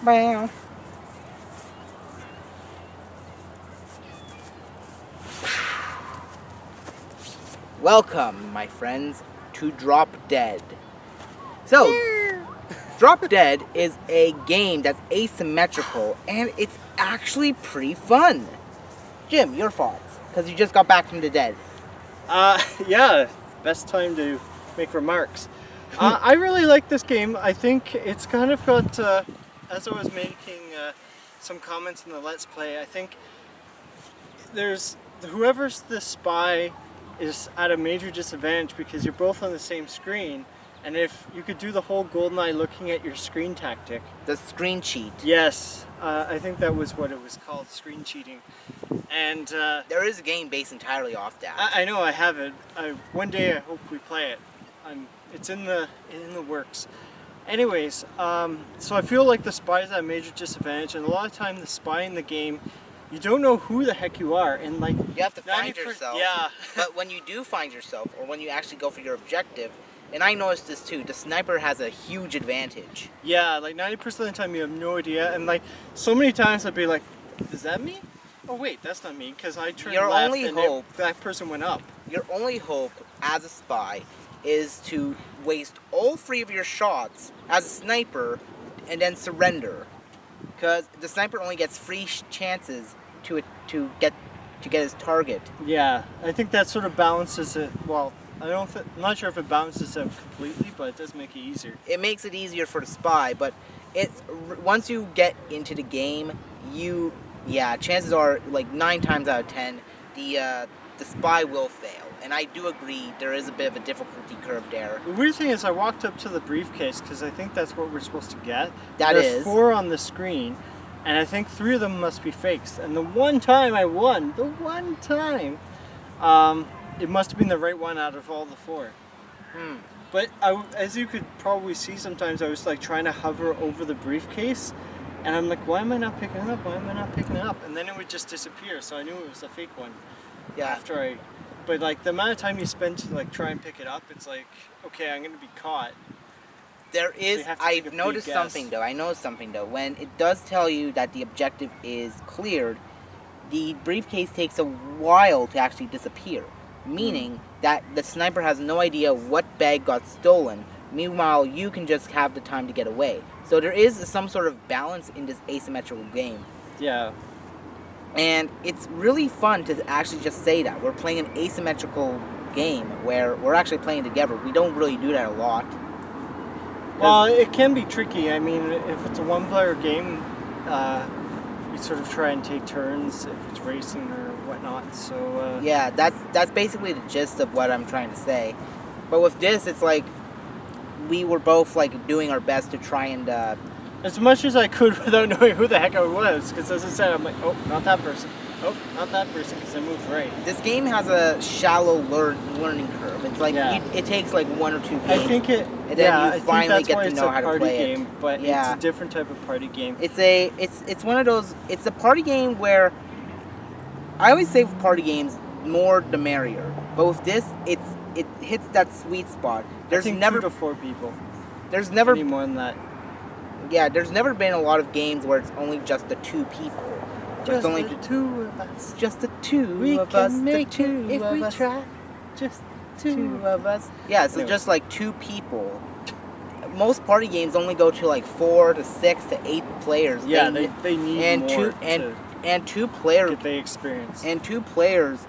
Bow. Welcome, my friends, to Drop Dead. So, Drop Dead is a game that's asymmetrical, and it's actually pretty fun. Jim, your thoughts, because you just got back from the dead. Yeah, best time to make remarks. I really like this game. I think it's kind of got, as I was making some comments in the Let's Play, I think there's, whoever's the spy is at a major disadvantage because you're both on the same screen, and if you could do the whole GoldenEye looking at your screen tactic. The screen cheat. Yes, I think that was what it was called, screen cheating. And there is a game based entirely off that. I know, I have it. One day I hope we play it. It's in the works. Anyways, so I feel like the spy is at a major disadvantage, and a lot of time the spy in the game, you don't know who the heck you are, and like you have to find yourself. Yeah. But when you do find yourself, or when you actually go for your objective, and I noticed this too, the sniper has a huge advantage. Yeah, like 90% of the time you have no idea, and like so many times I'd be like, is that me? Oh wait, that's not me, because I turned your left only and hope, that person went up. Your only hope as a spy is to waste all 3 of your shots as a sniper and then surrender. Because the sniper only gets 3 chances to get his target. Yeah, I think that sort of balances it. Well, I'm not sure if it balances it completely, but it does make it easier. It makes it easier for the spy, but it's once you get into the game, chances are like 9 times out of 10, the spy will fail. And I do agree there is a bit of a difficulty curve there. The weird thing is I walked up to the briefcase because I think that's what we're supposed to get. There's 4 on the screen, and I think 3 of them must be fakes. And the one time I won, it must have been the right one out of all the 4. But as you could probably see, sometimes I was like trying to hover over the briefcase, and I'm like, why am I not picking it up? Why am I not picking it up? And then it would just disappear, so I knew it was a fake one. Yeah. But like the amount of time you spend to like try and pick it up, it's like, okay, I'm gonna be caught. I've noticed something though. When it does tell you that the objective is cleared, the briefcase takes a while to actually disappear. Meaning that the sniper has no idea what bag got stolen. Meanwhile, you can just have the time to get away. So there is some sort of balance in this asymmetrical game. Yeah. And it's really fun to actually just say that. We're playing an asymmetrical game where we're actually playing together. We don't really do that a lot. Well, it can be tricky. I mean, if it's a one-player game, you sort of try and take turns if it's racing or whatnot. So yeah, that's basically the gist of what I'm trying to say. But with this, it's like we were both like doing our best to try and as much as I could without knowing who the heck I was, because as I said, I'm like, oh, not that person. Oh, not that person, because I moved right. This game has a shallow learning curve. It's like it takes like 1 or 2 games. I think it. And then you finally get to know how to play game, it. But it's a different type of party game. It's one of those. It's a party game where I always say with party games, more the merrier. But with this, it hits that sweet spot. There's never 2 to 4 people. There's never any more than that. Yeah, there's never been a lot of games where it's only just the 2 people. Just only the 2 of us. Just the 2 we of us. We can make it if we us. try. Just 2 of us. Yeah, so just like 2 people. Most party games only go to like 4 to 6 to 8 players. Yeah, they need more and 2 players get the experience. And 2 players.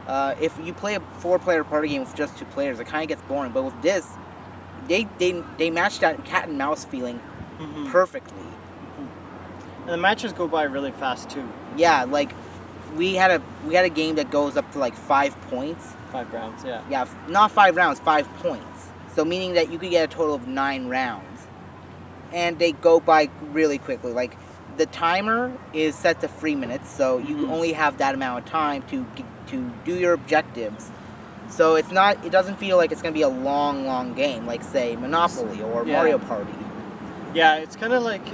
If you play a 4-player party game with just 2 players, it kind of gets boring. But with this, they match that cat and mouse feeling perfectly. And the matches go by really fast too. Yeah, like we had a game that goes up to like 5 points. 5 rounds, yeah. Yeah, not 5 rounds, 5 points. So meaning that you could get a total of 9 rounds, and they go by really quickly. Like the timer is set to 3 minutes, so you only have that amount of time to do your objectives. So it doesn't feel like it's gonna be a long game, like say Monopoly or Mario Party. Yeah, it's kind of like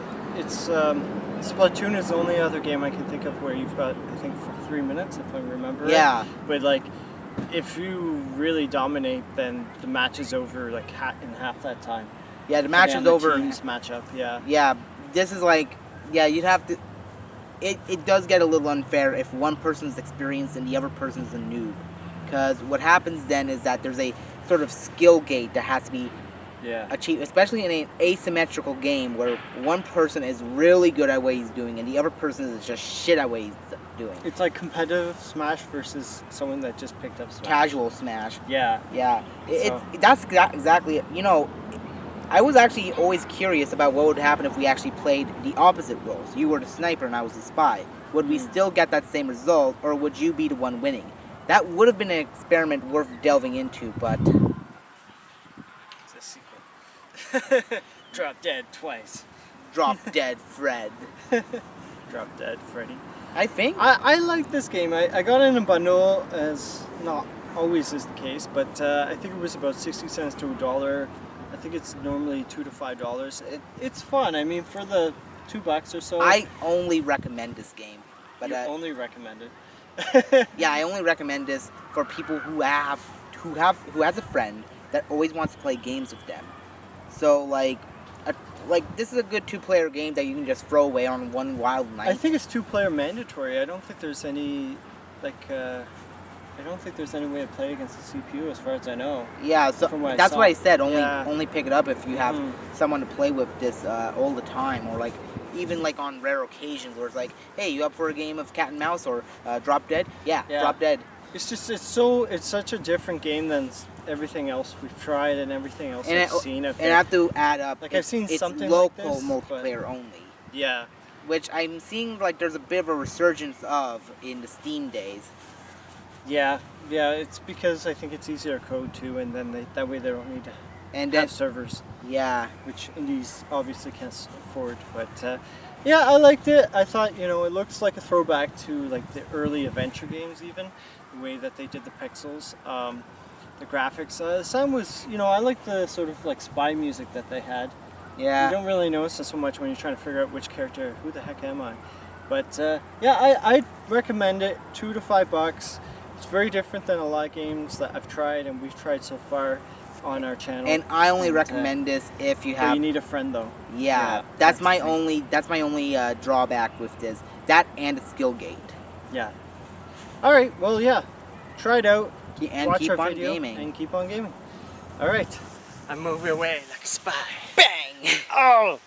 Splatoon is the only other game I can think of where you've got, I think, 3 minutes, if I remember. Yeah. Right. But like, if you really dominate, then the match is over like in half that time. Yeah, the match is over. Teams match up. Yeah. Yeah, this is like Yeah, you'd have to. It does get a little unfair if one person's experienced and the other person's a noob. Because what happens then is that there's a sort of skill gate that has to be achieved, especially in an asymmetrical game where one person is really good at what he's doing and the other person is just shit at what he's doing. It's like competitive Smash versus someone that just picked up Smash. Casual Smash. Yeah. Yeah. That's exactly it. You know, I was actually always curious about what would happen if we actually played the opposite roles. You were the sniper and I was the spy. Would we still get that same result, or would you be the one winning? That would have been an experiment worth delving into, but... It's a sequel. Drop dead twice. Drop dead Fred. Drop dead Freddy. I think. I like this game. I got it in a bundle, as not always is the case, but I think it was about 60 cents to $1. I think it's normally $2 to $5. It's fun. I mean, for the $2 or so. I only recommend this game. But you only recommend it. Yeah, I only recommend this for people who has a friend that always wants to play games with them. So like this is a good 2-player game that you can just throw away on one wild night. I think it's 2-player mandatory. I don't think there's any I don't think there's any way to play against the CPU, as far as I know. Yeah, so that's why I said only pick it up if you have someone to play with this all the time, or like even like on rare occasions where it's like, hey, you up for a game of cat and mouse or Drop Dead? Yeah, Drop Dead. It's just it's such a different game than everything else we've tried and everything else I've seen. And I have to add up. Like I've seen something local like this, multiplayer only. Yeah. Which I'm seeing like there's a bit of a resurgence of in the Steam days. Yeah, it's because I think it's easier to code too, and then that way they don't need to have servers. Yeah. Which indies obviously can't afford, but yeah, I liked it. I thought, you know, it looks like a throwback to like the early adventure games, even the way that they did the pixels, the graphics. The sound was, you know, I like the sort of like spy music that they had. Yeah. You don't really notice it so much when you're trying to figure out which character, who the heck am I? But yeah, I'd recommend it. $2 to $5. It's very different than a lot of games that I've tried and we've tried so far on our channel. And I only recommend this if you have. You need a friend though. Yeah, that's my only drawback with this. That and the skill gate. Yeah. All right. Well, yeah. Try it out. And watch keep our on video gaming. And keep on gaming. All right. I move away like a spy. Bang! Oh.